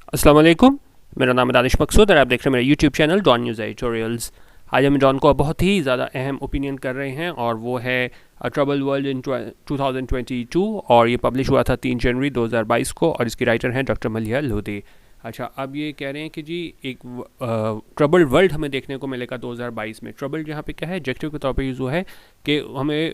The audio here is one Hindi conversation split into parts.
अस्सलाम वालेकुम। मेरा नाम है दानिश मकसूद और आप देख रहे हैं मेरा YouTube channel Dawn news editorials. आज हम डॉन को बहुत ही ज़्यादा अहम ओपिनियन कर रहे हैं और वो है ट्रबल वर्ल्ड इन 2022 और ये पब्लिश हुआ था 3 जनवरी 2022 को और इसकी राइटर हैं डॉक्टर मलिहा लोधी। अच्छा, अब ये कह रहे हैं कि जी एक ट्रबल वर्ल्ड हमें देखने को मिलेगा 2022 में। ट्रबल यहाँ पे क्या है, एडजेक्टिव के तौर पे यूज़ हुआ है कि हमें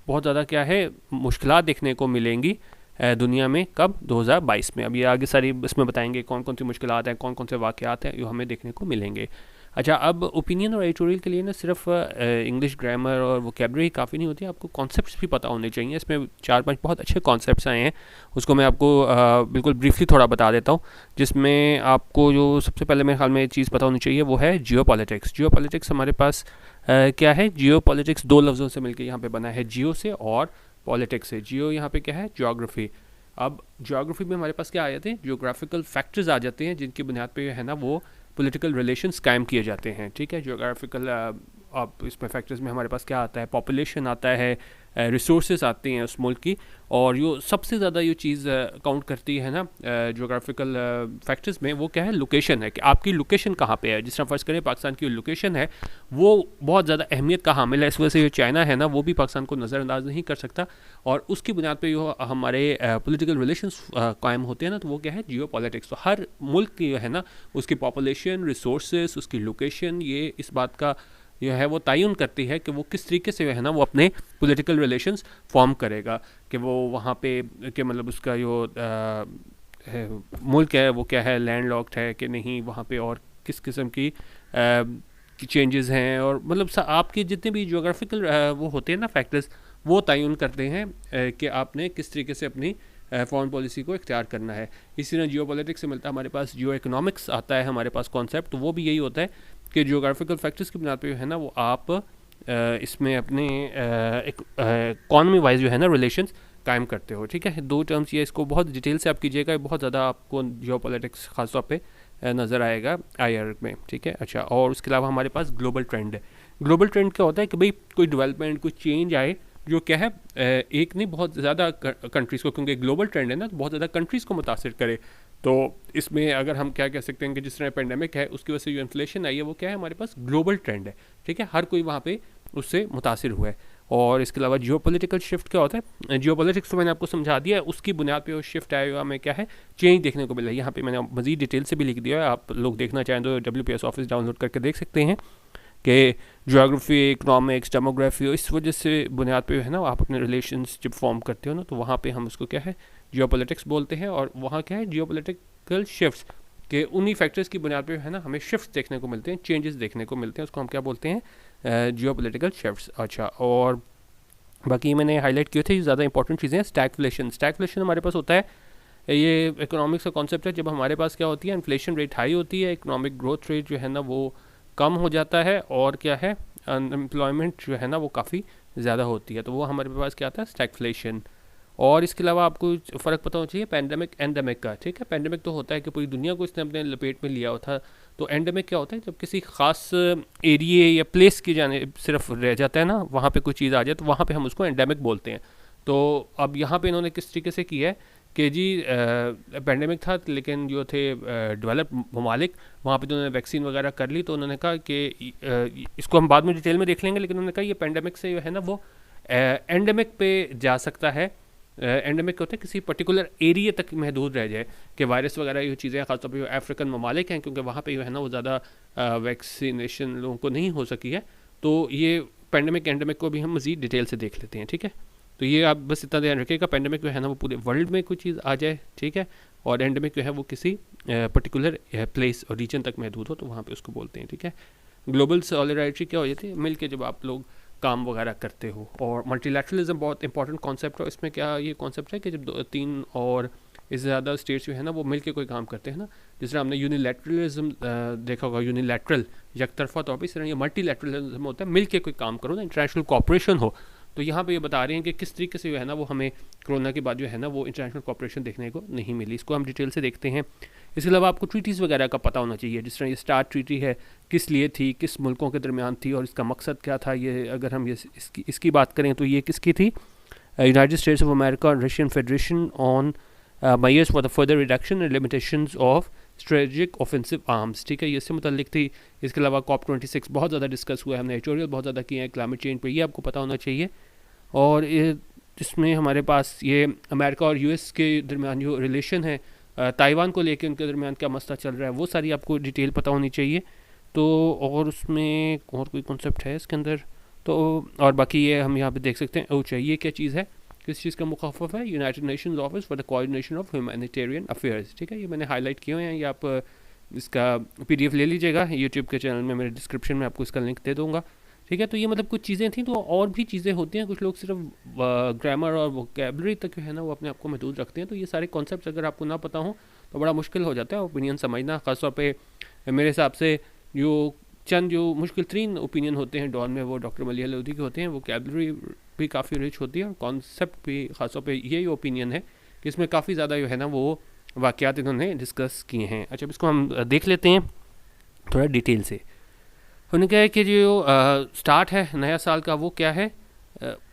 बहुत ज़्यादा क्या है मुश्किलात देखने को मिलेंगी दुनिया में। कब? 2022 में। अब ये आगे सारी इसमें बताएंगे कौन कौन सी मुश्किलात हैं, कौन कौन से वाक़यात हैं जो हमें देखने को मिलेंगे। अच्छा, अब ओपिनियन और एडिटोरियल के लिए ना सिर्फ इंग्लिश ग्रामर और वोकेबलरी काफ़ी नहीं होती, आपको कॉन्सेप्ट्स भी पता होने चाहिए। इसमें 4-5 बहुत अच्छे कॉन्सेप्ट्स आए हैं, उसको मैं आपको बिल्कुल ब्रीफली थोड़ा बता देता हूँ। जिसमें आपको जो सबसे पहले मेरे ख्याल में चीज़ पता होनी चाहिए वो है जियो पॉलिटिक्स। जियो पॉलिटिक्स हमारे पास क्या है, जियो पॉलिटिक्स 2 लफ्ज़ों से मिलकर यहाँ पर बना है, जियो से और पॉलिटिक्स है। जियो यहाँ पे क्या है, ज्योग्राफी। अब ज्योग्राफी में हमारे पास क्या आ जाते हैं, जियोग्राफिकल फैक्टर्स आ जाते हैं जिनकी बुनियाद पे है ना वो पॉलिटिकल रिलेशंस कायम किए जाते हैं। ठीक है, जियोग्राफिकल अब इसमें फैक्टर्स में हमारे पास क्या आता है, पॉपुलेशन आता है, रिसोर्सेज आते हैं उस मुल्क की, और जो सबसे ज़्यादा ये चीज़ काउंट करती है ना जियोग्राफिकल फैक्टर्स में, वो क्या है, लोकेशन है कि आपकी लोकेशन कहाँ पे है। जिस तरह फ़र्ज़ करें पाकिस्तान की लोकेशन है वो बहुत ज़्यादा अहमियत का हामिल है, इस वजह से जो चाइना है ना वो भी पाकिस्तान को नज़रअंदाज नहीं कर सकता, और उसकी बुनियाद पे जो हमारे पॉलिटिकल रिलेशंस कायम होते हैं ना, तो वो क्या है, जियो पॉलिटिक्स। तो हर मुल्क की जो है ना उसकी पॉपुलेशन, रिसोर्सेज, उसकी लोकेशन, ये इस बात का जो है वो तयन करती है कि वो किस तरीके से जो है ना वो अपने पॉलिटिकल रिलेशंस फॉर्म करेगा, कि वो वहाँ पे कि मतलब उसका जो मुल्क है वो क्या है, लैंड लॉक्ड है कि नहीं, वहाँ पे और किस किस्म की चेंजेस हैं, और मतलब आपके जितने भी जियोग्राफिकल वो होते हैं ना फैक्टर्स, वो तयन करते हैं कि आपने किस तरीके से अपनी फॉरेन पॉलिसी को इख्तियार करना है। इसी तरह जियो पॉलिटिक्स से मिलता है हमारे पास जियो इकोनॉमिक्स आता है हमारे पास कॉन्सेप्ट, तो वो भी यही होता है कि जियोग्राफिकल फैक्टर्स की बुनियाद पे है ना वो आप इसमें अपने इकॉनमी वाइज जो है ना रिलेशंस कायम करते हो। ठीक है, 2 टर्म्स ये, इसको बहुत डिटेल से आप कीजिएगा, बहुत ज़्यादा आपको जियो पॉलिटिक्स खासतौर पे नज़र आएगा IR में। ठीक है, अच्छा, और उसके अलावा हमारे पास ग्लोबल ट्रेंड है। ग्लोबल ट्रेंड क्या होता है कि भाई कोई डेवलपमेंट, कोई चेंज आए जो क्या है एक नहीं बहुत ज़्यादा कंट्रीज़ को, क्योंकि ग्लोबल ट्रेंड है ना तो बहुत ज़्यादा कंट्रीज़ को मुतासिर करे। तो इसमें अगर हम क्या कह सकते हैं कि जिस तरह पेंडेमिक है उसकी वजह से जो इन्फ्लेशन आई है वो क्या है, हमारे पास ग्लोबल ट्रेंड है। ठीक है, हर कोई वहाँ पे उससे मुतासिर हुआ है। और इसके अलावा जियो पॉलिटिकल शिफ्ट क्या होता है, जियो पॉलिटिक्स तो मैंने आपको समझा दिया है, उसकी बुनियाद पे वो शिफ्ट आएगा में क्या है, चेंज देखने को मिला है। यहाँ पे मैंने मज़ीद डिटेल से भी लिख दिया है, आप लोग देखना चाहें तो WPS ऑफिस डाउनलोड करके देख सकते हैं कि ज्योग्राफी, इकनॉमिक्स, डेमोग्राफी, इस वजह से बुनियाद पे है ना आप अपने रिलेशंस जब फॉर्म करते हो ना तो वहाँ पे हम उसको क्या है, जियो पॉलिटिक्स बोलते हैं। और वहाँ क्या है, जियो पॉलिटिकल शिफ्ट्स के उन्हीं फैक्टर्स की बुनियाद पे है ना हमें शिफ्ट्स देखने को मिलते हैं, चेंजेस देखने को मिलते हैं, उसको हम क्या बोलते हैं, जियो पॉलिटिकल शिफ्ट्स। अच्छा, और बाकी मैंने हाईलाइट किए थे ज़्यादा इंपॉर्टेंट चीज़ें। स्टैगफ्लेशन, स्टैगफ्लेशन हमारे पास होता है, ये इकोनॉमिक्स का कॉन्सेप्ट है, जब हमारे पास क्या होती है, इन्फ्लेशन रेट हाई होती है, इकोनॉमिक ग्रोथ रेट जो है ना वो कम हो जाता है, और क्या है, अनएम्प्लॉयमेंट जो है ना वो काफ़ी ज़्यादा होती है, तो वो हमारे पास क्या आता है, स्टैगफ्लेशन। और इसके अलावा आपको फ़र्क पता होना चाहिए पैंडेमिक एंडेमिक का। ठीक है, पैंडेमिक तो होता है कि पूरी दुनिया को इसने अपने लपेट में लिया था, तो एंडेमिक क्या होता है, जब किसी ख़ास एरिए या प्लेस की जाने सिर्फ रह जाता है ना, वहाँ पे कोई चीज़ आ जाए तो वहाँ पे हम उसको एंडेमिक बोलते हैं। तो अब यहाँ पे इन्होंने किस तरीके से किया है कि जी पेंडेमिक था, लेकिन जो थे डेवलप ममालिक, वहाँ पे तो उन्होंने वैक्सीन वगैरह कर ली, तो उन्होंने कहा कि इसको हम बाद में डिटेल में देख लेंगे, लेकिन उन्होंने कहा ये पेंडेमिक से जो है ना वो एंडेमिक पे जा सकता है। एंडेमिक होता है किसी पर्टिकुलर एरिया तक महदूद रह जाए, कि वायरस वगैरह ये चीज़ें खासतौर पर अफ्रीकन ममालिक हैं, क्योंकि वहाँ पे जो है ना वो ज़्यादा वैक्सीनेशन लोगों को नहीं हो सकी है, तो ये पेंडेमिक एंडेमिक को भी हम मज़ीद डिटेल से देख लेते हैं। ठीक है, तो ये आप बस इतना ध्यान रखिएगा, पेंडेमिक जो है ना वो पूरे वर्ल्ड में कोई चीज़ आ जाए, ठीक है, और एंडेमिक जो है वो किसी पर्टिकुलर प्लेस और रीजन तक महदूद हो, तो वहाँ पे उसको बोलते हैं। ठीक है, ग्लोबल सॉलिडारिटी क्या हो जाती है, मिल के जब आप लोग काम वगैरह करते हो। और मल्टीलैटरलिज्म बहुत इंपॉर्टेंट कॉन्सेप्ट है, इसमें क्या ये कॉन्सेप्ट है कि जब 2-3 और इससे ज़्यादा स्टेट्स जो है ना वो मिल के कोई काम करते हैं ना, जिस तरह हमने यूनिलैटरलिज्म देखा होगा, यूनिलैटरल यकतरफा तौर पर, इस तरह ये मल्टीलैटरलिज्म होता है, मिल के कोई काम करो ना, इंटरनेशनल कॉपरेशन हो। तो यहाँ पे ये बता रहे हैं कि किस तरीके से जो है ना वो हमें कोरोना के बाद जो है ना वो इंटरनेशनल कॉपरेशन देखने को नहीं मिली, इसको हम डिटेल से देखते हैं। इसके अलावा आपको ट्रीटीज़ वगैरह का पता होना चाहिए, जिस तरह ये स्टार्ट ट्रीटी है, किस लिए थी, किस मुल्कों के दरमियान थी और इसका मकसद क्या था। ये अगर हम ये इसकी बात करें तो ये किसकी थी, यूनाइटेड स्टेट्स ऑफ अमेरिका और Russian federation on measures for the further reduction and limitations of strategic offensive arms, ठीक है, ये इससे मुतल्लिक थी। इसके अलावा COP26 बहुत ज़्यादा डिस्कस हुआ है, हमने एडिटोरियल बहुत ज़्यादा किए हैं क्लाइमेट चेंज पर, ये आपको पता होना चाहिए। और इसमें हमारे पास ये अमेरिका और US के दरमियान जो रिलेशन है, ताइवान को लेकर उनके दरमियान क्या मसला चल रहा है, वो सारी आपको डिटेल पता होनी चाहिए। तो और उसमें और कोई कॉन्सेप्ट है इसके अंदर तो, और बाकी ये हम यहाँ पे देख सकते हैं। अच्छा, ये क्या चीज़ है, किस चीज़ का मुखाफ़फ है, United Nations office for the coordination of humanitarian affairs, ठीक है, ये मैंने हाईलाइट किए हुए हैं। ये आप इसका PDF ले लीजिएगा, यूट्यूब के चैनल में मेरे डिस्क्रिप्शन में आपको इसका लिंक दे दूँगा, ठीक है। तो ये मतलब कुछ चीज़ें थी, तो और भी चीज़ें होती हैं, कुछ लोग सिर्फ ग्रामर और वोकैबुलरी तक है ना वो अपने आप को महदूद रखते हैं। तो ये सारे कॉन्सेप्ट अगर आपको ना पता हो तो बड़ा मुश्किल हो जाता है ओपिनियन समझना। ख़ासतौर पे मेरे हिसाब से जो चंद जो मुश्किल तरीन ओपिनियन होते हैं डॉन में, वो डॉक्टर मलिया लोधी के होते हैं। वोकैबुलरी भी काफ़ी रिच होती है और कॉन्सेप्ट भी, ख़ासतौर पे यही ओपिनियन है कि इसमें काफ़ी ज़्यादा जो है ना वो वाक़यात इन्होंने डिस्कस किए हैं। अच्छा, इसको हम देख लेते हैं थोड़ा डिटेल से। उन्होंने कहा है कि जो स्टार्ट है नया साल का वो क्या है,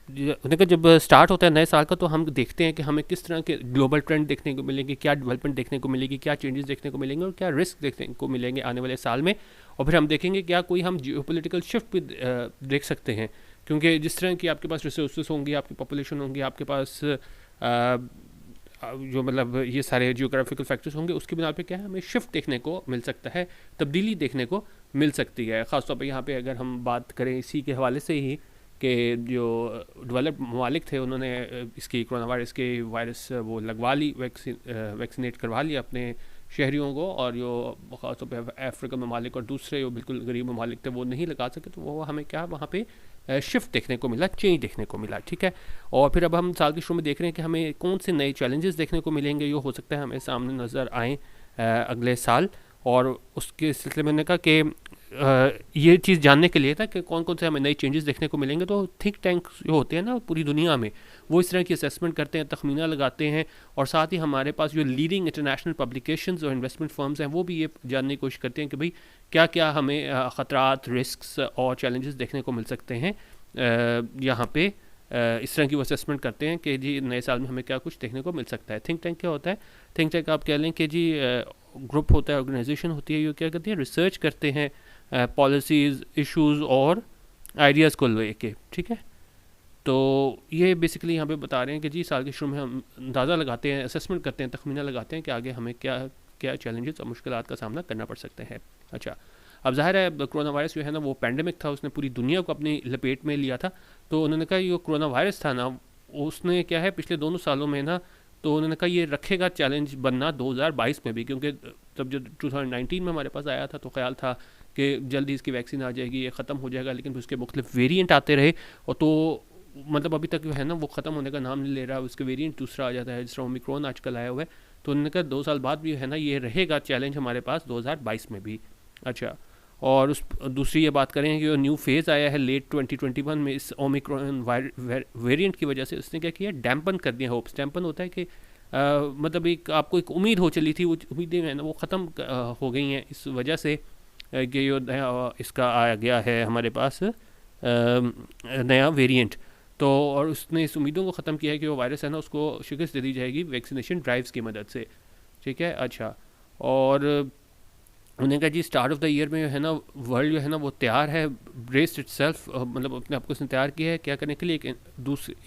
उन्होंने कहा जब स्टार्ट होता है नए साल का तो हम देखते हैं कि हमें किस तरह के ग्लोबल ट्रेंड देखने को मिलेंगे, क्या डेवलपमेंट देखने को मिलेगी, क्या चेंजेस देखने को मिलेंगे और क्या रिस्क देखने को मिलेंगे आने वाले साल में। और फिर हम देखेंगे क्या कोई हम जियोपॉलिटिकल शिफ्ट भी देख सकते हैं, क्योंकि जिस तरह की आपके पास रिसोर्सेज होंगी, आपकी पॉपुलेशन होंगी, आपके पास जो मतलब ये सारे जियोग्राफिकल फैक्टर्स होंगे, उसकी बिना पे क्या है हमें शिफ्ट देखने को मिल सकता है, तब्दीली देखने को मिल सकती है। ख़ासतौर पे यहाँ पे अगर हम बात करें इसी के हवाले से ही कि जो डेवलप्ड ममालिक थे उन्होंने इसकी कोरोना वायरस के वायरस वो लगवा ली, वैक्सीनेट करवा लिया अपने शहरियों को, और जो ख़ासतौर पे अफ्रीकन ममालिक और दूसरे जो बिल्कुल गरीब ममालिक थे वो नहीं लगा सके, तो वो हमें क्या वहाँ पे शिफ्ट देखने को मिला, चेंज देखने को मिला, ठीक है। और फिर अब हम साल के शुरू में देख रहे हैं कि हमें कौन से नए चैलेंजेस देखने को मिलेंगे, जो हो सकता है हमें सामने नज़र आएँ अगले साल। और उसके सिलसिले में मैंने कहा कि ये चीज़ जानने के लिए था कि कौन कौन से हमें नए चेंजेस देखने को मिलेंगे। तो थिंक टैंक जो होते हैं ना पूरी दुनिया में, वो इस तरह की असेसमेंट करते हैं, तखमीना लगाते हैं, और साथ ही हमारे पास जो लीडिंग इंटरनेशनल पब्लिकेशंस और इन्वेस्टमेंट फर्म्स हैं वो भी ये जानने की कोशिश करते हैं कि भाई क्या क्या हमें ख़तरात, रिस्क्स और चैलेंजेस देखने को मिल सकते हैं यहाँ पे। इस तरह की वो असेसमेंट करते हैं कि जी नए साल में हमें क्या कुछ देखने को मिल सकता है। थिंक टैंक क्या होता है, थिंक टैंक आप कह लें कि जी ग्रुप होता है, ऑर्गेनाइजेशन होती है, ये क्या करती है, रिसर्च करते हैं पॉलिसीज़, इश्यूज़ और आइडियाज़ को लेके, ठीक है। तो ये बेसिकली यहाँ पे बता रहे हैं कि जी साल के शुरू में हम अंदाज़ा लगाते हैं, असेसमेंट करते हैं, तखमीना लगाते हैं कि आगे हमें क्या क्या चैलेंजेस और मुश्किलात का सामना करना पड़ सकते हैं। अच्छा, अब ज़ाहिर है कोरोना वायरस जो है ना वो पैंडेमिक था, उसने पूरी दुनिया को अपनी लपेट में लिया था। तो उन्होंने कहा ये कोरोना वायरस था ना, उसने क्या है पिछले दोनों सालों में ना, तो उन्होंने कहा ये रखेगा चैलेंज बनना 2022 में भी, क्योंकि तब जो 2019 में हमारे पास आया था तो ख्याल था कि जल्दी इसकी वैक्सीन आ जाएगी, ये ख़त्म हो जाएगा, लेकिन उसके मुख्तलिफ वेरिएंट आते रहे, और तो मतलब अभी तक जो है ना वो ख़त्म होने का नाम नहीं ले रहा, उसके वेरिएंट दूसरा आ जाता है, जिस तरह ओमिक्रॉन आजकल आया हुआ है। तो उन्होंने कहा 2 साल बाद भी है ना ये रहेगा चैलेंज हमारे पास 2022 में भी। अच्छा, और उस दूसरी ये बात करें कि जो न्यू फेज़ आया है लेट 2021 में इस ओमिक्रॉन वेरिएंट की वजह से, उसने क्या किया, डैम्पन कर दिया होप्स। डैम्पन होता है कि मतलब एक आपको एक उम्मीद हो चली थी, वो उम्मीदें हैं ना वो ख़त्म हो गई हैं इस वजह से कि जो इसका आ गया है हमारे पास नया वेरिएंट। तो और उसने इस उम्मीदों को ख़त्म किया है कि वो वायरस है ना उसको शिकस्त दे दी जाएगी वैक्सीनेशन ड्राइव्स की मदद से, ठीक है। अच्छा, और उन्होंने कहा जी स्टार्ट ऑफ द ईयर में जो है ना वर्ल्ड जो है ना वो तैयार है, ब्रेस्ड इटसेल्फ, मतलब अपने आप को उसने तैयार किया है क्या करने के लिए,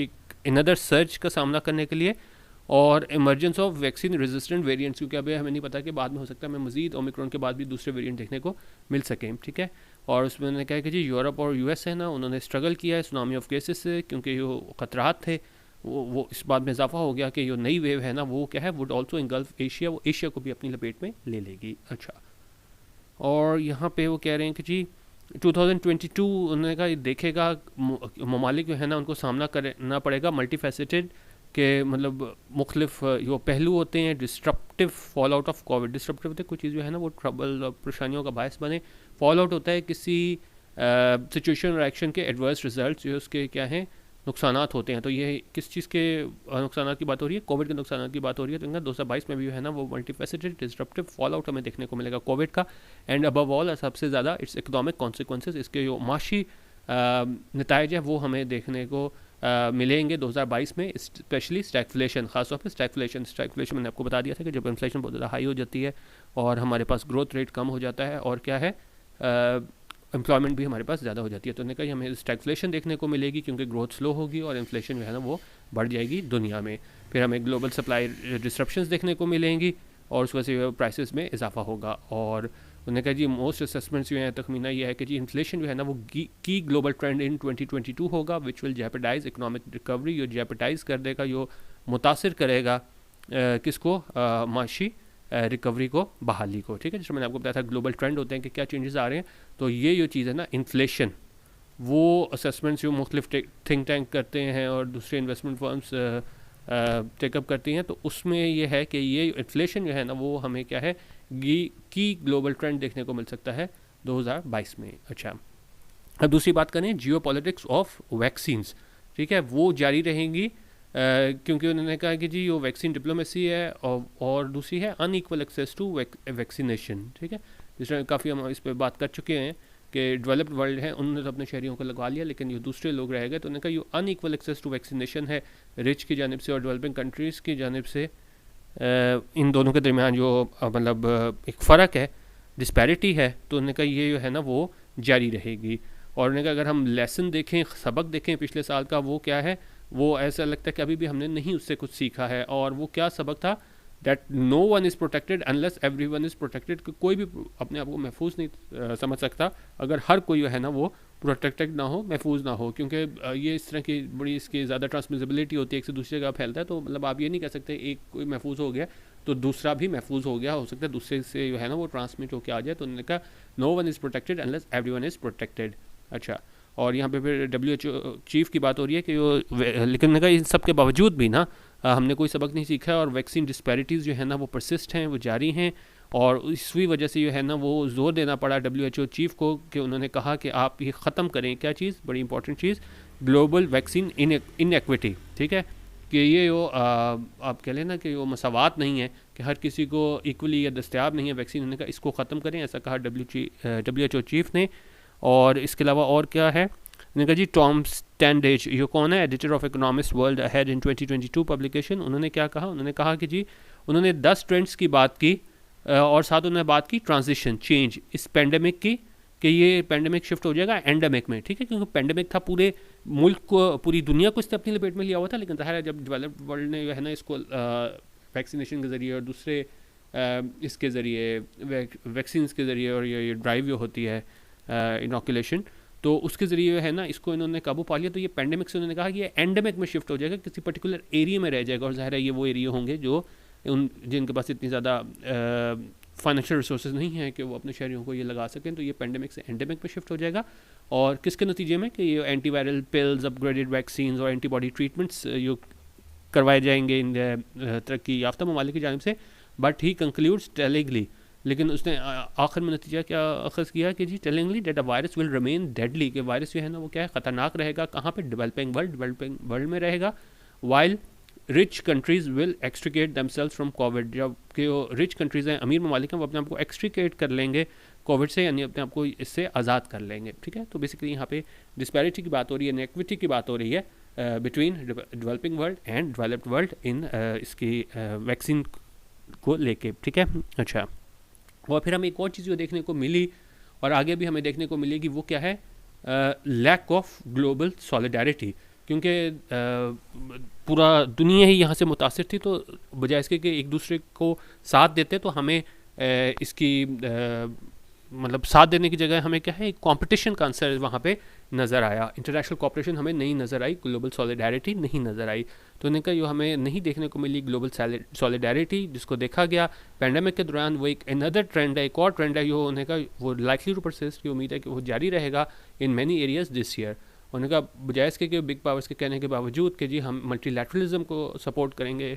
एक अनदर सर्च का सामना करने के लिए, और emergence of vaccine resistant variants, क्योंकि अभी हमें नहीं पता कि बाद में हो सकता है हमें मजीद ओमिक्रॉन के बाद भी दूसरे वेरिएंट देखने को मिल सकें, ठीक है। और उसमें उन्होंने कहा कि जी यूरोप और US है ना उन्होंने स्ट्रगल किया है सुनामी ऑफ केसेस से, क्योंकि जो ख़तरात थे वो इस बात में इजाफा हो गया कि जो नई वेव है ना वो क्या है, वुड ऑल्सो इंगल्फ एशिया, वो एशिया को भी अपनी लपेट में ले लेगी। अच्छा, और यहाँ पे वो कह रहे हैं कि जी 2022 उन्होंने कहा देखेगा ममालिक जो है ना उनको सामना करना पड़ेगा मल्टीफेसेटेड के, मतलब मुख्तलिफ जो पहलू होते हैं, disruptive fall out of Covid. Disruptive होते कोई चीज़ जो है ना वो ट्रबल परेशानियों का बायस बने, फॉल आउट होता है किसी सिचुएशन और एक्शन के एडवर्स रिजल्ट जो उसके क्या हैं नुकसानात होते हैं। तो ये किस चीज़ के नुकसानात की बात हो रही है, कोविड के नुकसानात की बात हो रही है। तो इनका 2022 में भी है ना वो मल्टीफेसेटेड डिस्ट्रप्टिव फॉल आउट हमें देखने को मिलेगा कोविड का, एंड अबव ऑल सबसे ज़्यादा इट्स इकोनॉमिक कॉन्सिक्वेंसेस, इसके जो माशी नताइज है वो हमें देखने को मिलेंगे 2022 में, स्पेशली स्टैगफ्लेशन, खासतौर पर स्टैगफ्लेशन मैंने आपको बता दिया था कि जब इन्फ्लेशन बहुत ज़्यादा हाई हो जाती है और हमारे पास ग्रोथ रेट कम हो जाता है और क्या है एम्प्लॉयमेंट भी हमारे पास ज़्यादा हो जाती है, तो उन्होंने कहा हमें स्टैगफ्लेशन देखने को मिलेगी क्योंकि ग्रोथ स्लो होगी और इन्फ्लेशन जो है ना वो बढ़ जाएगी दुनिया में। फिर हमें ग्लोबल सप्लाई डिस्ट्रप्शंस देखने को मिलेंगी और उस वजह से प्राइसेस में इजाफा होगा। और उन्होंने कहा जी मोस्ट असेसमेंट्स जो हैं तखमीना ये है कि जी इन्फ्लेशन जो है ना वो की ग्लोबल ट्रेंड इन 2022 होगा which will jeopardise economic recovery, yo jeopardise कर देगा, यो मुतासिर करेगा किसको, माशी रिकवरी को, बहाली को। ठीक है, जिसमें मैंने आपको बताया था ग्लोबल ट्रेंड होते हैं कि क्या चेंजेस आ रहे हैं, तो ये चीज़ है ना इन्फ्लेशन, वो असेसमेंट्स जो मुख्तलिफ थिंक टैंक करते हैं और दूसरे इन्वेस्टमेंट फर्म्स टेकअप करती हैं, तो उसमें ये है कि ये इन्फ्लेशन जो है ना वो हमें क्या है की ग्लोबल ट्रेंड देखने को मिल सकता है 2022 में। अच्छा, अब दूसरी बात करें जियो पॉलिटिक्स ऑफ वैक्सीन्स। ठीक है, वो जारी रहेंगी क्योंकि उन्होंने कहा कि जी वो वैक्सीन डिप्लोमेसी है और दूसरी है अनइक्वल एक्सेस टू वैक्सीनेशन। ठीक है, जिसमें काफ़ी हम इस पर बात कर चुके हैं कि डेवलप्ड वर्ल्ड है उन्होंने तो अपने शहरियों को लगवा लिया, लेकिन ये दूसरे लोग रह गए, तो उन्होंने कहा ये अनइक्वल एक्सेस टू वैक्सीनेशन है रिच की जानिब से और डेवलपिंग कंट्रीज़ की जानिब से। इन दोनों के दरमियान जो मतलब एक फ़र्क है, डिस्पैरिटी है, तो उन्होंने कहा ये जो है ना वो जारी रहेगी। और उन्होंने कहा अगर हम लेसन देखें, सबक देखें पिछले साल का, वो क्या है, वो ऐसा लगता है कि अभी भी हमने नहीं उससे कुछ सीखा है। और वो क्या सबक था, that no one is protected unless everyone is protected, कि कोई भी अपने आप को महफूज नहीं समझ सकता अगर हर कोई जो है ना वो प्रोटेक्टेड ना हो, महफूज ना हो, क्योंकि ये इस तरह की बड़ी इसकी ज़्यादा ट्रांसमिसिबिलिटी होती है, एक से दूसरे जगह फैलता है, तो मतलब आप ये नहीं कह सकते एक कोई महफूज हो गया तो दूसरा भी महफूज हो गया, हो सकता है दूसरे से जो है ना वो ट्रांसमिट होकर आ जाए। तो उन्होंने कहा no one is protected unless everyone is protected. अच्छा, और यहाँ पे फिर WHO चीफ की बात हो रही है कि वो, लेकिन मैंने कहा इन सब के बावजूद भी ना हमने कोई सबक नहीं सीखा है और वैक्सीन डिस्पैरिटीज़ जो है ना वो परसिस्ट हैं, वो जारी हैं, और इसी वजह से जो है ना वो ज़ोर देना पड़ा WHO चीफ को कि उन्होंने कहा कि आप ये ख़त्म करें, क्या चीज़, बड़ी इंपॉर्टेंट चीज़, ग्लोबल वैक्सीन इनएक्विटी। ठीक है, कि ये आप कह लें ना कि वो मसावात नहीं है कि हर किसी को इक्वली या दस्तयाब नहीं है वैक्सीन, उन्होंने कहा इसको ख़त्म करें, ऐसा कहा WHO चीफ ने। और इसके अलावा और क्या है, उन्होंने कहा जी टॉम स्टैंडेज, ये कौन है, editor of economist world ahead in 2022 publication, उन्होंने क्या कहा, उन्होंने कहा कि जी उन्होंने 10 ट्रेंड्स की बात की और साथ उन्होंने बात की ट्रांजिशन, चेंज इस पेंडेमिक की, कि ये पेंडेमिक शिफ्ट हो जाएगा एंडेमिक में। ठीक है, क्योंकि पेंडेमिक था पूरे मुल्क को, पूरी दुनिया को इसने अपनी लपेट में लिया हुआ था, लेकिन ज़ाहिर है जब डेवलप्ड वर्ल्ड ने जो है ना इसको वैक्सीनेशन के ज़रिए और दूसरे इसके ज़रिए वैक्सीन के ज़रिए और ये ड्राइव जो होती है इनोकुलेशन, तो उसके ज़रिए है ना इसको इन्होंने काबू पा लिया। तो ये पेंडेमिक से उन्होंने कहा कि ये एंडेमिक में शिफ्ट हो जाएगा, किसी पर्टिकुलर एरिया में रह जाएगा, और ज़ाहिर है ये वो एरिया होंगे जो जिनके पास इतनी ज़्यादा फाइनेंशियल रिसोर्सेज नहीं है कि वो अपने शहरियों को ये लगा सकें, तो ये पेंडेमिक से एंडेमिक में शिफ्ट हो जाएगा। और किसके नतीजे में, कि ये एंटीवायरल पिल्स, अपग्रेडेड वैक्सीन और एंटीबॉडी ट्रीटमेंट्स जो करवाए जाएंगे इन तरक्की याफ्ता ममालिक की जानिब से। बट ही कंक्लूड्स टेलिंगली, लेकिन उसने आखिर में नतीजा क्या अखज़ किया कि जी tellingly that a virus will remain deadly, कि वायरस जो है ना वो क्या है, ख़तरनाक रहेगा, कहाँ पे, डेवलपिंग वर्ल्ड में रहेगा, while rich countries will extricate themselves from COVID, जबकि वो रिच कंट्रीज़ हैं, अमीर ममालिक हैं, वो अपने आप को एक्सट्रिकेट कर लेंगे कोविड से, यानी अपने आप को इससे आज़ाद कर लेंगे। ठीक है, तो बेसिकली यहाँ पे डिस्पैरिटी की बात हो रही है, इनइक्विटी की बात हो रही है between developing world and developed world in इसकी वैक्सीन को लेके। ठीक है, अच्छा, और फिर हमें एक और चीज़ जो देखने को मिली और आगे भी हमें देखने को मिलेगी, वो क्या है, लैक ऑफ ग्लोबल सॉलिडारिटी, क्योंकि पूरा दुनिया ही यहाँ से मुतासिर थी, तो बजाय इसके कि एक दूसरे को साथ देते, तो हमें इसकी मतलब साथ देने की जगह हमें क्या है, एक कॉम्पिटिशन का आंसर वहाँ पे नज़र आया, इंटरनेशनल कॉपरेशन हमें नहीं नज़र आई, ग्लोबल सॉलिडारिटी नहीं नज़र आई। तो उन्होंने कहा जो हमें नहीं देखने को मिली ग्लोबल सॉलिडारिटी, जिसको देखा गया पैंडेमिक के दौरान, वो एक अनदर ट्रेंड है, एक और ट्रेंड है, जो उन्होंने कहा वो लाइकली टू परसिस्ट, की उम्मीद है कि वो जारी रहेगा in many areas this year. उन्होंने कहा बजाय इसके कि बिग पावर्स के कहने के बावजूद कि जी हम मल्टीलैटरलिज्म को सपोर्ट करेंगे,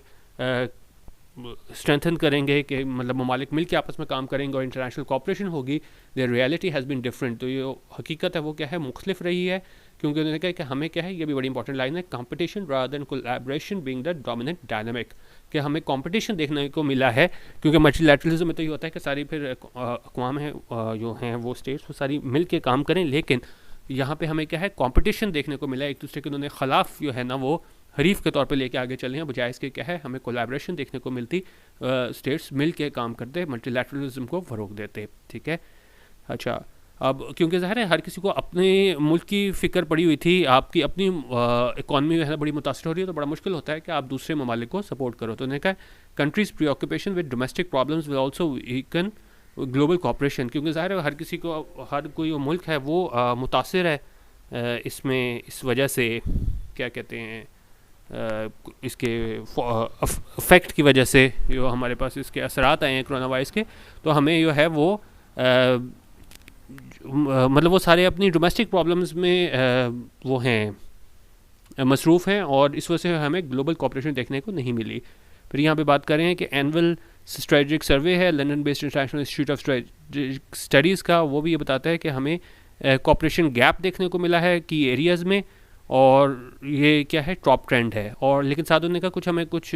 स्ट्रेंथन करेंगे, कि मतलब ममालिक मिल के आपस में काम करेंगे और इंटरनेशनल कॉपरेशन होगी, the reality has been different. तो ये हकीकत है वो क्या है, मुख्तलिफ रही है, क्योंकि उन्होंने कहा कि हमें क्या है, ये भी बड़ी इंपॉर्टेंट लाइन है, competition rather than collaboration being the dominant dynamic, कि हमें कंपटीशन देखने को मिला है, क्योंकि मल्टीलैटरलिज्म में तो ये होता है कि सारी फिर अक़वाम हैं जो हैं वो स्टेट्स वो सारी मिल के काम करें, लेकिन यहाँ पे हमें क्या है कंपटीशन देखने को मिला है, एक दूसरे के उन्होंने खिलाफ जो है ना वो हरीफ के तौर पे लेके आगे चले हैं, बजाय इसके क्या है हमें कोलैबोरेशन देखने को मिलती, स्टेट्स मिल के काम करते, मल्टीलैटरलिज्म को फ़रोग देते। ठीक है, अच्छा अब क्योंकि ज़ाहिर है हर किसी को अपने मुल्क की फ़िक्र पड़ी हुई थी, आपकी अपनी इकॉनमी जो है बड़ी मुतासर हो रही है, तो बड़ा मुश्किल होता है कि आप दूसरे ममालिक को सपोर्ट करो। तो उन्होंने कहा countries preoccupation with domestic problems will also weaken global cooperation, क्योंकि ज़ाहिर है हर किसी को, हर कोई मुल्क है वो मुतासर है इसमें, इस वजह से क्या कहते हैं इसके अफेक्ट की वजह से जो हमारे पास इसके असरात आए हैं कोरोना वायरस के, तो हमें जो है वो मतलब वो सारे अपनी डोमेस्टिक प्रॉब्लम्स में वो हैं मसरूफ़ हैं, और इस वजह से हमें ग्लोबल कॉपरेशन देखने को नहीं मिली। फिर यहाँ पे बात कर रहे हैं कि एनुअल स्ट्रेटजिक सर्वे है London based international institute of strategic studies का, वो भी ये बताता है कि हमें कॉपरेशन गैप देखने को मिला है की एरियाज़ में, और ये क्या है टॉप ट्रेंड है। और लेकिन साथ उन्होंने कहा कुछ हमें कुछ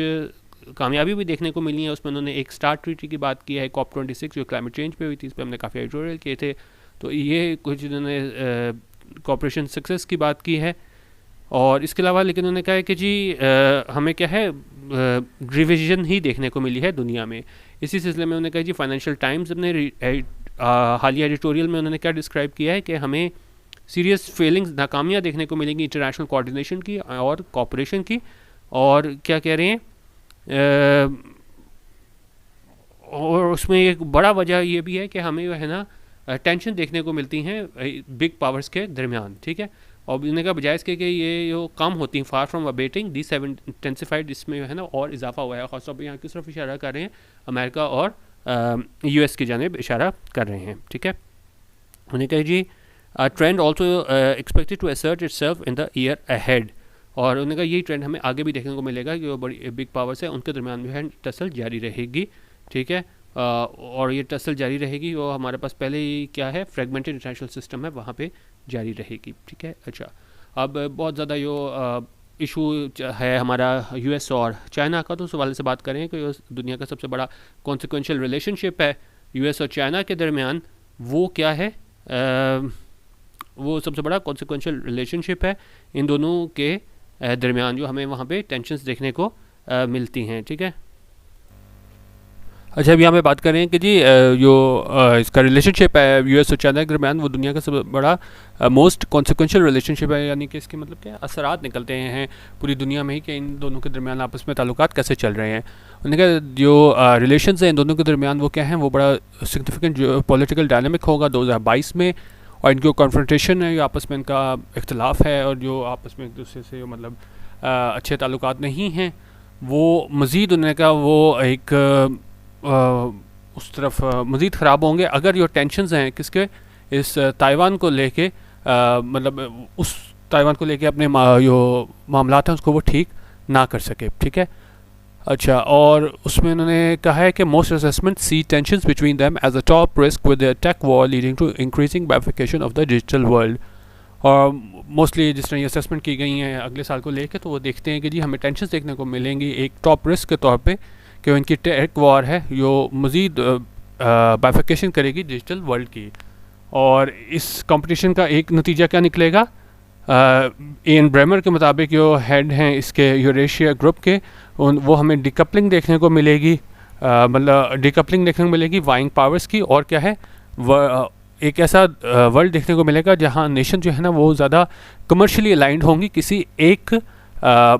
कामयाबी भी देखने को मिली है, उसमें उन्होंने एक स्टार्ट ट्रीटी की बात की है COP26 जो क्लाइमेट चेंज पे हुई थी, इस पर हमने काफ़ी एडिटोरियल किए थे, तो ये कुछ उन्होंने कॉपरेशन सक्सेस की बात की है। और इसके अलावा लेकिन उन्होंने कहा है कि जी हमें क्या है रिविजन ही देखने को मिली है दुनिया में। इसी सिलसिले में उन्होंने कहा जी फाइनेंशियल टाइम्स अपने हालिया एडिटोरियल में उन्होंने क्या डिस्क्राइब किया है कि हमें सीरियस फेलिंग्स, नाकामियाँ देखने को मिलेंगी इंटरनेशनल कोऑर्डिनेशन की और कॉपरेशन की। और क्या कह रहे हैं और उसमें एक बड़ा वजह ये भी है कि हमें जो है ना टेंशन देखने को मिलती हैं बिग पावर्स के दरमियान। ठीक है, और उन्होंने कहा बजाय इसके कि ये जो कम होती हैं far from abetting the intensified, इसमें जो है ना और इजाफा हुआ है। ख़ासतौर पर यहाँ किस तरफ इशारा कर रहे हैं, अमेरिका और US की जानिब इशारा कर रहे हैं। ठीक है, उन्होंने कहा जी trend also expected to assert itself in the year ahead, और उन्होंने कहा यही ट्रेंड हमें आगे भी देखने को मिलेगा कि वो बड़ी बिग पावर्स है उनके दरमियान जो है टसल जारी रहेगी। ठीक है, और ये टसल जारी रहेगी, वो हमारे पास पहले ही क्या है फ्रेगमेंटेड इंटरनेशनल सिस्टम है वहाँ पे जारी रहेगी। ठीक है, अच्छा अब बहुत ज़्यादा जो इशू है हमारा US और चाइना का, तो उस हवाले से बात करें कि दुनिया का सबसे बड़ा कॉन्सिक्वेंशियल रिलेशनशिप है US और चाइना के दरमियान, वो क्या है वो सबसे बड़ा कॉन्सिक्वेंशियल रिलेशनशिप है इन दोनों के दरमियान, जो हमें वहाँ पे टेंशन्स देखने को मिलती हैं। ठीक है, अच्छा अब यहाँ पे बात करें कि जी जो इसका रिलेशनशिप है US और चाइना के दरमियान, वो दुनिया का सबसे बड़ा मोस्ट कॉन्सिक्वेंशियल रिलेशनशिप है, यानी कि इसके मतलब क्या असरात निकलते हैं पूरी दुनिया में ही कि इन दोनों के दरमियान आपस में ताल्लुकात कैसे चल रहे हैं। उन्होंने कहा जो रिलेशंस हैं इन दोनों के दरमियान वो क्या हैं, वो बड़ा सिग्निफिकेंट जो पॉलिटिकल डायनामिक होगा 2022 में, और इनकी जो कॉन्फ्रंटेशन है, आपस में इनका इख्तलाफ है, और जो आपस में एक दूसरे से मतलब अच्छे ताल्लुकात नहीं हैं, वो मज़ीद उन्होंने कहा वो एक उस तरफ मज़ीद ख़राब होंगे अगर जो टेंशन्स हैं किसके, इस ताइवान को लेके मतलब उस ताइवान को लेके अपने जो मामलात हैं उसको वो ठीक ना कर सके। ठीक है, अच्छा और उसमें उन्होंने कहा है कि most assessment see tensions between them as a top risk with the tech war leading to increasing bifurcation of the digital world. और मोस्टली जिस तरह ये असेसमेंट की गई हैं अगले साल को लेके, तो वो देखते हैं कि जी हमें टेंशन्स देखने को मिलेंगी एक टॉप रिस्क के तौर पे कि इनकी टेक वॉर है जो मज़ीद बाइफिकेशन करेगी डिजिटल वर्ल्ड की। और इस कंपटीशन का एक नतीजा क्या निकलेगा, एन ब्रेमर के मुताबिक जो हेड हैं इसके यूरेशिया ग्रुप के, वो हमें डिकपलिंग देखने को मिलेगी, मतलब डिकपलिंग देखने को मिलेगी वाइंग पावर्स की, और क्या है एक ऐसा वर्ल्ड देखने को मिलेगा जहां नेशन जो है ना वो ज़्यादा कमर्शियली अलाइंड होंगी किसी एक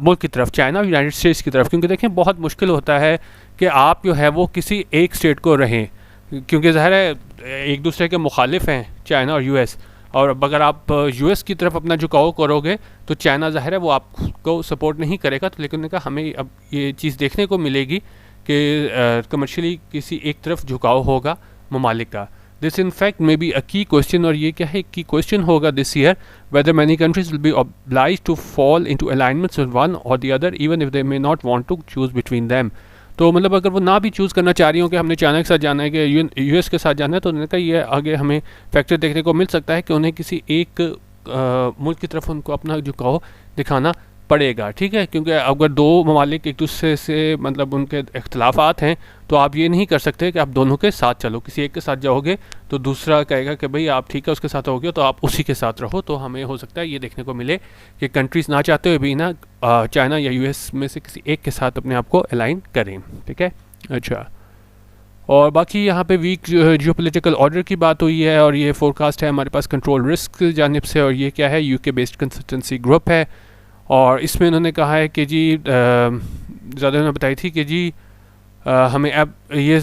मुल्क की तरफ, चाइना और यूनाइटेड स्टेट्स की तरफ। क्योंकि देखें बहुत मुश्किल होता है कि आप जो है वो किसी एक स्टेट को रहें, क्योंकि ज़ाहिर है एक दूसरे के मुखालिफ हैं चाइना और US, और अगर आप US की तरफ अपना झुकाव करोगे तो चाइना ज़ाहिर है वो आपको सपोर्ट नहीं करेगा। तो लेकिन उन्होंने कहा हमें अब ये चीज़ देखने को मिलेगी कि कमर्शियली किसी एक तरफ झुकाव होगा ममालिक का। This in fact may be a key question, और ये क्या है की क्वेश्चन होगा this year, whether many countries will be obliged to fall into alignments with one or the other even if they may not want to choose between them. तो मतलब अगर वो ना भी चूज़ करना चाह रही हो कि हमने चाइना के साथ जाना है कि US के साथ जाना है, तो उन्होंने कहा ये आगे हमें फैक्टर देखने को मिल सकता है कि उन्हें किसी एक मुल्क की तरफ उनको अपना झुकाव दिखाना पड़ेगा, ठीक है, क्योंकि अगर दो ममालिक एक दूसरे से मतलब उनके इख्तलाफात हैं तो आप ये नहीं कर सकते कि आप दोनों के साथ चलो। किसी एक के साथ जाओगे तो दूसरा कहेगा कि भाई आप ठीक है उसके साथ रहोगे तो आप उसी के साथ रहो। तो हमें हो सकता है ये देखने को मिले कि कंट्रीज़ ना चाहते हुए भी ना चाइना या यूएस में से किसी एक के साथ अपने आप को अलाइन करें, ठीक है। अच्छा, और बाकी यहाँ पे वीक जियोपॉलिटिकल ऑर्डर की बात हुई है, और ये फोरकास्ट है हमारे पास कंट्रोल रिस्क जानिब से, और ये क्या है, यूके बेस्ड कंसल्टेंसी ग्रुप है। और इसमें इन्होंने कहा है कि जी ज़्यादा उन्होंने बताई थी कि जी हमें अब ये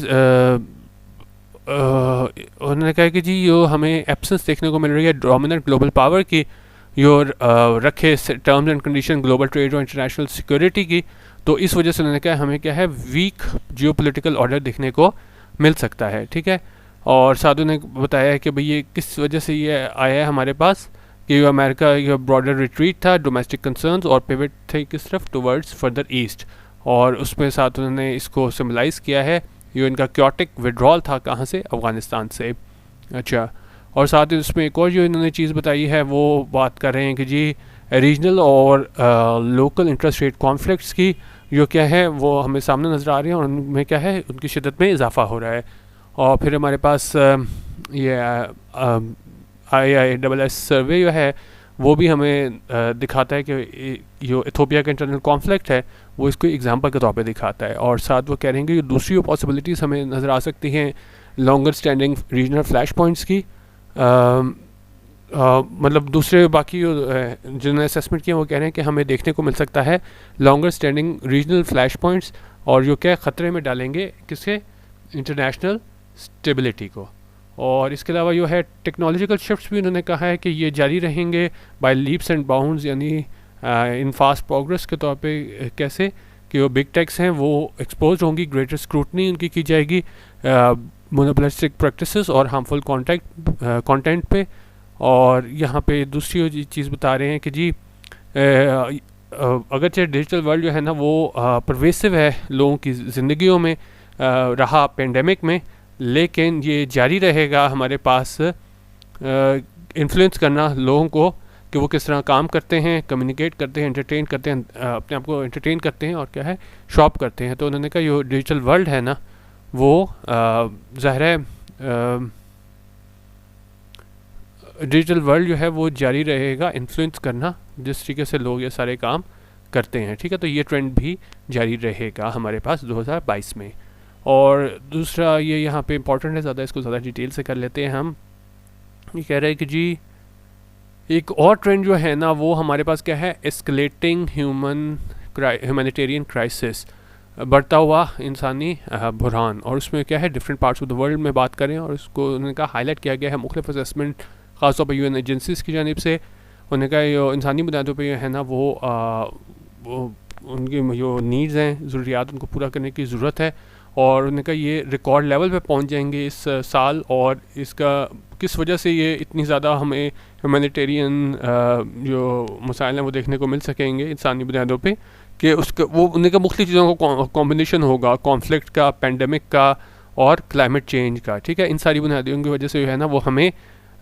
उन्होंने कहा कि जी यो हमें एब्सेंस देखने को मिल रही है डोमिनेंट ग्लोबल पावर की, यो रखे terms and condition global trade और इंटरनेशनल सिक्योरिटी की। तो इस वजह से उन्होंने कहा हमें क्या है वीक जियोपॉलिटिकल ऑर्डर देखने को मिल सकता है, ठीक है। और साधु ने बताया है कि भाई ये किस वजह से ये आया है हमारे पास कि अमेरिका ये ब्रॉडर रिट्रीट था, डोमेस्टिक कंसर्न्स और पिवट थे किस तरफ, टुवर्ड्स फर्दर ईस्ट। और उसमें साथ उन्होंने इसको सिम्बलाइज़ किया है, ये इनका क्योटिक विड्रॉल था कहाँ से, अफ़गानिस्तान से। अच्छा, और साथ ही उसमें एक और जो इन्होंने चीज़ बताई है वो बात कर रहे हैं कि जी रीजनल और लोकल इंटरेस्ट रेट कॉन्फ्लिक्ट्स की जो क्या है वो हमें सामने नज़र आ रही है, और उनमें क्या है उनकी शिद्दत में इजाफा हो रहा है। और फिर हमारे पास ये IISS सर्वे जो है वो भी हमें दिखाता है कि जो इथोपिया का इंटरनल कॉन्फ्लिक्ट है वो इसको एग्जांपल के तौर पे दिखाता है। और साथ वो कह रहे हैं कि दूसरी पॉसिबिलिटीज़ हमें नज़र आ सकती हैं longer standing regional flash points की, मतलब दूसरे बाकी जिन्होंने असेसमेंट किया वो कह रहे हैं कि हमें देखने को मिल सकता है longer standing regional flash points, और जो क्या ख़तरे में डालेंगे किसके, इंटरनेशनल स्टेबिलिटी को। और इसके अलावा जो है टेक्नोलॉजिकल शिफ्ट्स भी उन्होंने कहा है कि ये जारी रहेंगे बाय लीप्स एंड बाउंड्स, यानी इन फास्ट प्रोग्रेस के तौर पे कैसे कि वो बिग टेक्स हैं वो एक्सपोज होंगी, ग्रेटर स्क्रूटनी उनकी की जाएगी मोनोपोलिस्टिक प्रैक्टिसेस और हार्मफुल कंटेंट पे। और यहाँ पे दूसरी चीज़ बता रहे हैं कि जी अगरचे डिजिटल वर्ल्ड जो है ना वो परवेसिव है लोगों की ज़िंदगियों में रहा पेंडेमिक में, लेकिन ये जारी रहेगा हमारे पास इन्फ्लुएंस करना लोगों को कि वो किस तरह काम करते हैं, कम्युनिकेट करते हैं, एंटरटेन करते हैं, अपने आप को एंटरटेन करते हैं और क्या है शॉप करते हैं। तो उन्होंने कहा ये डिजिटल वर्ल्ड है ना वो ज़ाहिर है डिजिटल वर्ल्ड जो है वो जारी रहेगा इन्फ्लुएंस करना जिस तरीके से लोग ये सारे काम करते हैं, ठीक है। तो ये ट्रेंड भी जारी रहेगा हमारे पास 2022 में। और दूसरा ये यहाँ पे इम्पॉर्टेंट है, ज़्यादा इसको ज़्यादा डिटेल से कर लेते हैं हम। ये कह रहे हैं कि जी एक और ट्रेंड जो है ना वो हमारे पास क्या है, एस्केलेटिंग ह्यूमैनिटेरियन क्राइसिस, बढ़ता हुआ इंसानी बुरहान। और उसमें क्या है different parts of the world में बात करें, और उसको उनका हाईलाइट किया गया है मुख्तलिफ असेसमेंट ख़ासतौर पर UN एजेंसीज़ की जानिब से। उन्होंने कहा ये इंसानी बुनियादों पर है ना वो उनकी जो नीड्स हैं, ज़रूरियात, उनको पूरा करने की ज़रूरत है। और उन्होंने कहा ये रिकॉर्ड लेवल पे पहुंच जाएंगे इस साल, और इसका किस वजह से ये इतनी ज़्यादा हमें ह्यूमैनिटेरियन जो मसाइल हैं वो देखने को मिल सकेंगे इंसानी बुनियादों पे कि उसका वो उनका मुख्तलिफ चीज़ों का कॉम्बिनेशन होगा, कॉन्फ्लिक्ट का, पेंडेमिक का और क्लाइमेट चेंज का, ठीक है। इन सारी बुनियादियों की वजह से जो है ना वो हमें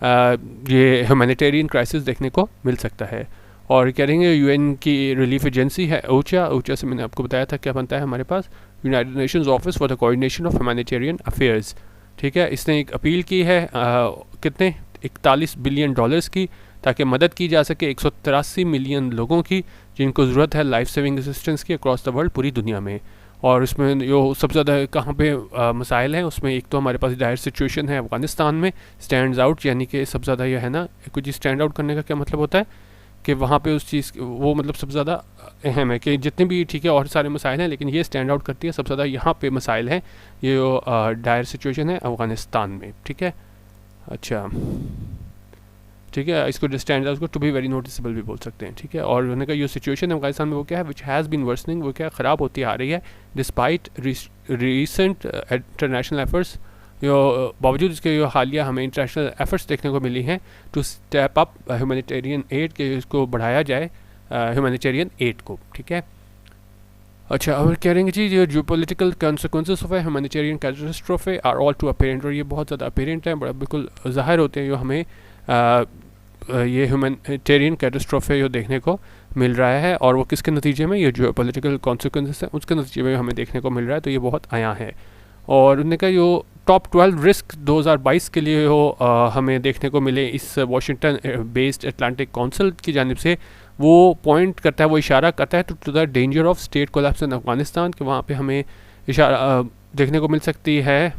ये ह्यूमैनिटेरियन क्राइसिस देखने को मिल सकता है। और कह रहे हैं UN की रिलीफ एजेंसी है OCHA से मैंने आपको बताया था क्या बनता है हमारे पास, United Nations office for the coordination of humanitarian affairs, ठीक है। इसने एक अपील की है कितने 41 बिलियन डॉलर्स की, ताकि मदद की जा सके 183 मिलियन लोगों की जिनको ज़रूरत है लाइफ सेविंग असिस्टेंस की अक्रॉस द वर्ल्ड, पूरी दुनिया में। और उसमें जो सबसे ज़्यादा कहाँ पे मसाइल हैं उसमें एक तो हमारे पास डायर सिचुएशन है अफ़गानिस्तान में, स्टैंड्स आउट, यानी कि सबसे ज़्यादा यह है ना कुछ चीज़ स्टैंड आउट करने का क्या मतलब होता है कि वहाँ पे उस चीज़ वो मतलब सबसे ज़्यादा अहम है कि जितने भी ठीक है और सारे मसाइल हैं लेकिन ये स्टैंड आउट करती है, सबसे ज़्यादा यहाँ पे मसाइल हैं, ये जो डायर सिचुएशन है अफ़गानिस्तान में, ठीक है। अच्छा, ठीक है, इसको स्टैंड आउट को टू बी वेरी नोटिसेबल भी बोल सकते हैं, ठीक है। और उन्होंने कहा ये सिचुएशन अफगानिस्तान में वो क्या है विच हैज़ बीन वर्सनिंग, वो क्या ख़राब होती आ रही है डिस्पाइट रीसेंट इंटरनेशनल एफर्ट्स, जो बावजूद इसके जो हालिया हमें इंटरनेशनल एफर्ट्स देखने को मिली हैं to step up humanitarian aid, के इसको बढ़ाया जाए ह्यूमैनिटेरियन एड को, ठीक है। अच्छा, और कह रहे हैं जी जो geopolitical consequences of humanitarian catastrophe are all too apparent, और ये बहुत ज़्यादा अपीरेंट है, बड़ा बिल्कुल ज़ाहिर होते हैं जो हमें ये ह्यूमैनिटेरियन कैटास्ट्रोफे जो देखने को मिल रहा है, और वो किसके नतीजे में, ये जो पॉलिटिकल कॉन्सिक्वेंसेस हैं उसके नतीजे में हमें देखने को मिल रहा है। तो ये बहुत आया है। और उन्होंने कहा जो टॉप 12 रिस्क 2022 के लिए हमें देखने को मिले इस वाशिंगटन बेस्ड अटलांटिक काउंसिल की जानिब से, वो पॉइंट करता है, वो इशारा करता है to the danger of state collapse in Afghanistan, कि वहाँ पे हमें इशारा देखने को मिल सकती है,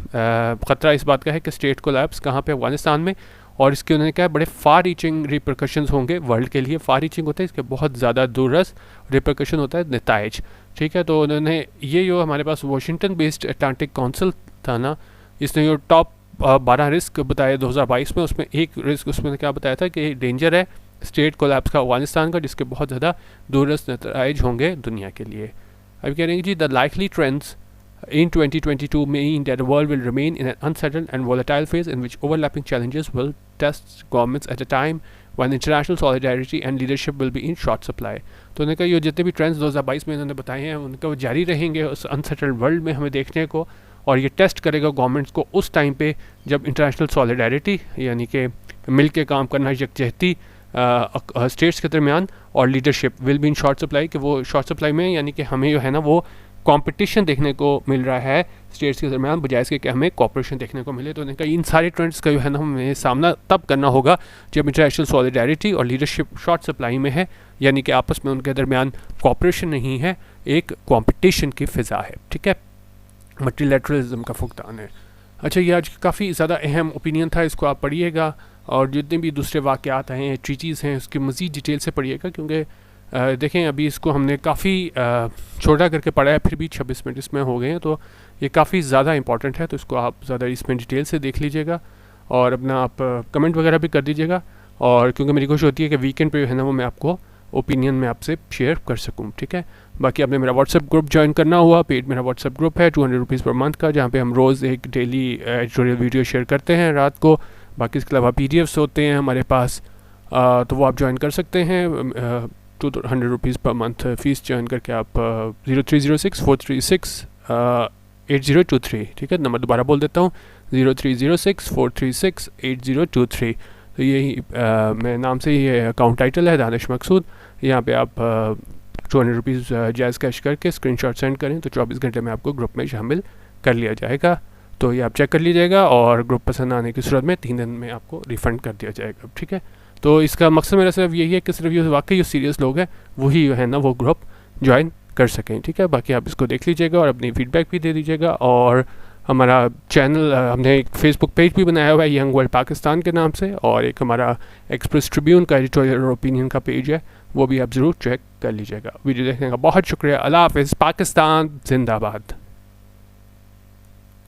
ख़तरा इस बात का है कि स्टेट कोलैप्स कहाँ पे, अफगानिस्तान में। और इसके उन्होंने कहा बड़े फार रीचिंग रिपरकशंस होंगे वर्ल्ड के लिए। फार रीचिंग होता है इसके बहुत ज़्यादा दूररस रिपरकशन होता है, नताइज। ठीक है, तो उन्होंने ये जो हमारे पास वाशिंगटन बेस्ड अटलांटिक काउंसिल था ना, इसने जो टॉप 12 रिस्क बताए 2022 में, उसमें एक रिस्क उसमें क्या बताया था कि डेंजर है स्टेट कोलैप्स का अफगानिस्तान का, जिसके बहुत ज़्यादा दूररस नताइज होंगे दुनिया के लिए। अब कह रहे हैं जी the likely trends in 2022 mean that the world will remain in an unsettled and volatile phase in which overlapping challenges will test governments at a time when international solidarity and leadership will be in short supply। तो उन्होंने कहा ये जितने भी ट्रेंड्स 2022 में इन्होंने बताए हैं उनका वो जारी रहेंगे उस अनसेटल्ड वर्ल्ड में हमें देखने को, और ये टेस्ट करेगा गवर्नमेंट्स को उस टाइम पे जब इंटरनेशनल सॉलिडारिटी यानी कि मिल के काम करना, यकजहती स्टेट्स के दरमियान, और leadership will be in short supply, कि वो शॉर्ट सप्लाई में, यानी कि हमें जो है ना वो कंपटीशन देखने को मिल रहा है स्टेट्स के दरमियान, बजाय इसके कि हमें कॉपरेशन देखने को मिले। तो उन्होंने कहा इन सारे ट्रेंड्स का जो है ना हमें सामना तब करना होगा जब इंटरनेशनल सॉलिडारिटी और लीडरशिप शॉर्ट सप्लाई में है, यानी कि आपस में उनके दरमियान कॉपरेशन नहीं है, एक कंपटीशन की फ़िज़ा है। ठीक है, मल्टीलैटरलिज्म का फुकदान है। अच्छा, ये आज काफ़ी ज़्यादा अहम ओपिनियन था, इसको आप पढ़िएगा, और जितने भी दूसरे वाक़यात हैं, ट्रीटीज़ हैं, उसकी मज़ीद डिटेल से पढ़िएगा, क्योंकि देखें अभी इसको हमने काफ़ी छोटा करके पढ़ा है, फिर भी 26 मिनट इसमें हो गए हैं, तो ये काफ़ी ज़्यादा इंपॉर्टेंट है। तो इसको आप ज़्यादा इसमें डिटेल से देख लीजिएगा, और अपना आप कमेंट वगैरह भी कर दीजिएगा, और क्योंकि मेरी कोशिश होती है कि वीकेंड पे है ना वो मैं आपको ओपिनियन में आपसे शेयर कर सकूँ। ठीक है, बाकी आपने मेरा व्हाट्सएप ग्रुप ज्वाइन करना हुआ, पेड मेरा व्हाट्सएप ग्रुप है 200 रुपीज़ पर मंथ का, जहाँ पे हम रोज़ एक डेली एडिटोरियल वीडियो शेयर करते हैं रात को। बाकी इसके अलावा PDFs होते हैं हमारे पास, तो वो आप ज्वाइन कर सकते हैं। 200 rupees per month fees join करके आप 0306-436-8023, ठीक है, नंबर दोबारा बोल देता हूँ 0306-436-8023। तो यही मेरे नाम से ये अकाउंट टाइटल है, दानिश मकसूद। यहाँ पे आप 200 रुपीज़ जायज़ कैश करके स्क्रीनशॉट सेंड करें तो 24 घंटे में आपको ग्रुप में शामिल कर लिया जाएगा। तो ये आप चेक कर लीजिएगा, और ग्रुप पसंद आने की सूरत में 3 दिन में आपको रिफ़ंड कर दिया जाएगा। ठीक है, तो इसका मकसद मेरा सिर्फ यही है कि सिर्फ ये वाकई जो सीरियस लोग हैं वही है ना वो ग्रुप ज्वाइन कर सकें। ठीक है, बाकी आप इसको देख लीजिएगा और अपनी फ़ीडबैक भी दे दीजिएगा। और हमारा चैनल, हमने एक फेसबुक पेज भी बनाया हुआ है यंग वर्ल्ड पाकिस्तान के नाम से, और एक हमारा एक्सप्रेस ट्रिब्यून का एडिटोरियल और ओपिनियन का पेज है, वो भी आप ज़रूर चेक कर लीजिएगा। वीडियो देखने का बहुत शुक्रिया। अल्लाह हाफ़िज़। पाकिस्तान जिंदाबाद।